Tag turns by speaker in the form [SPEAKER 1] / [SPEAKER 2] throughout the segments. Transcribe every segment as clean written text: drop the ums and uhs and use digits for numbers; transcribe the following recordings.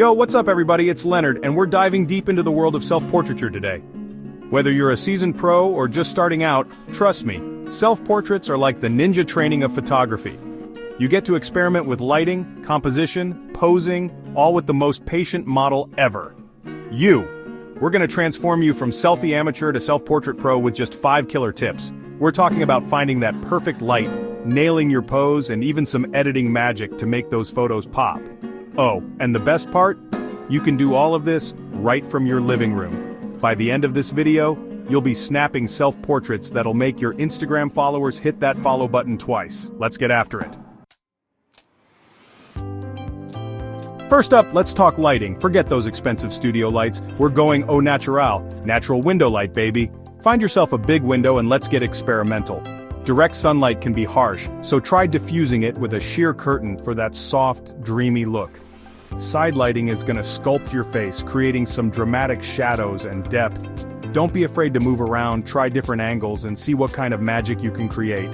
[SPEAKER 1] Yo, what's up everybody, it's Leonard, and we're diving deep into the world of self-portraiture today. Whether you're a seasoned pro or just starting out, trust me, self-portraits are like the ninja training of photography. You get to experiment with lighting, composition, posing, all with the most patient model ever. You. We're gonna transform you from selfie amateur to self-portrait pro with just 5 killer tips. We're talking about finding that perfect light, nailing your pose, and even some editing magic to make those photos pop. Oh, and the best part? You can do all of this right from your living room. By the end of this video, you'll be snapping self-portraits that'll make your Instagram followers hit that follow button twice. Let's get after it. First up, let's talk lighting. Forget those expensive studio lights. We're going au natural, natural window light, baby. Find yourself a big window and let's get experimental. Direct sunlight can be harsh, so try diffusing it with a sheer curtain for that soft, dreamy look. Side lighting is gonna sculpt your face, creating some dramatic shadows and depth. Don't be afraid to move around, try different angles, and see what kind of magic you can create.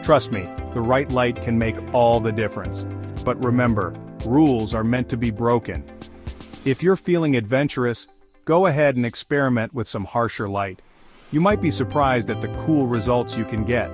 [SPEAKER 1] Trust me, the right light can make all the difference. But remember, rules are meant to be broken. If you're feeling adventurous, go ahead and experiment with some harsher light. You might be surprised at the cool results you can get.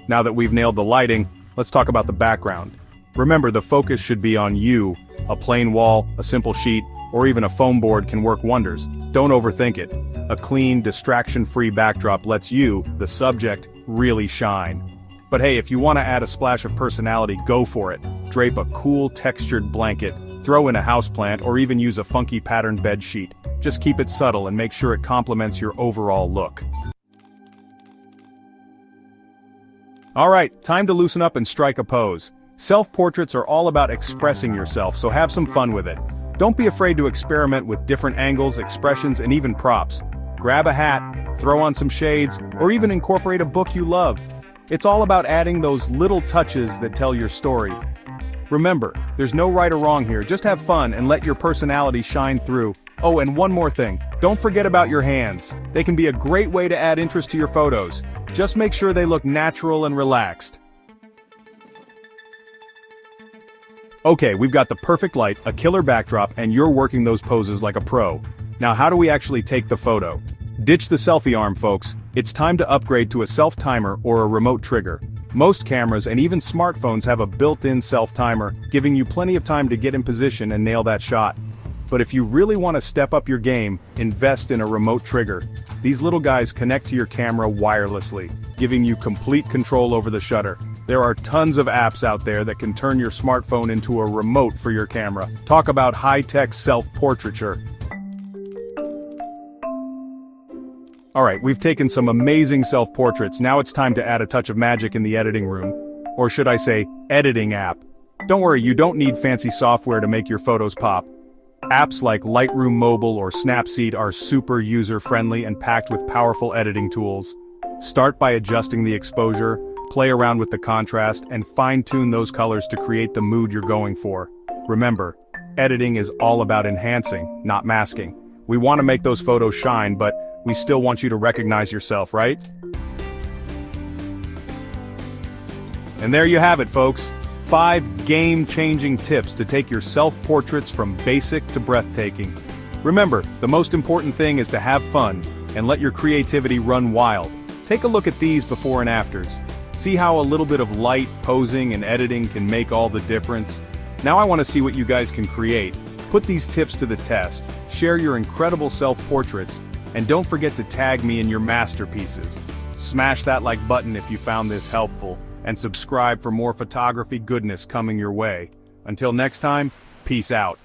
[SPEAKER 1] Now that we've nailed the lighting, let's talk about the background. Remember, the focus should be on you. A plain wall, a simple sheet, or even a foam board can work wonders. Don't overthink it. A clean, distraction-free backdrop lets you, the subject, really shine. But hey, if you want to add a splash of personality, go for it. Drape a cool, textured blanket, throw in a houseplant, or even use a funky patterned bed sheet. Just keep it subtle and make sure it complements your overall look. Alright, time to loosen up and strike a pose. Self-portraits are all about expressing yourself, so have some fun with it. Don't be afraid to experiment with different angles, expressions, and even props. Grab a hat, throw on some shades, or even incorporate a book you love. It's all about adding those little touches that tell your story. Remember, there's no right or wrong here, just have fun and let your personality shine through. Oh, and one more thing, don't forget about your hands. They can be a great way to add interest to your photos. Just make sure they look natural and relaxed. Okay, we've got the perfect light, a killer backdrop, and you're working those poses like a pro. Now how do we actually take the photo? Ditch the selfie arm, folks. It's time to upgrade to a self-timer or a remote trigger. Most cameras and even smartphones have a built-in self-timer, giving you plenty of time to get in position and nail that shot. But if you really want to step up your game, invest in a remote trigger. These little guys connect to your camera wirelessly, giving you complete control over the shutter. There are tons of apps out there that can turn your smartphone into a remote for your camera. Talk about high-tech self-portraiture. Alright, we've taken some amazing self-portraits, now it's time to add a touch of magic in the editing room. Or should I say, editing app. Don't worry, you don't need fancy software to make your photos pop. Apps like Lightroom Mobile or Snapseed are super user-friendly and packed with powerful editing tools. Start by adjusting the exposure, play around with the contrast, and fine-tune those colors to create the mood you're going for. Remember, editing is all about enhancing, not masking. We want to make those photos shine, but we still want you to recognize yourself, right? And there you have it, folks. 5 game-changing tips to take your self-portraits from basic to breathtaking. Remember, the most important thing is to have fun, and let your creativity run wild. Take a look at these before and afters. See how a little bit of light, posing, and editing can make all the difference? Now I want to see what you guys can create. Put these tips to the test, share your incredible self-portraits, and don't forget to tag me in your masterpieces. Smash that like button if you found this helpful, and subscribe for more photography goodness coming your way. Until next time, peace out.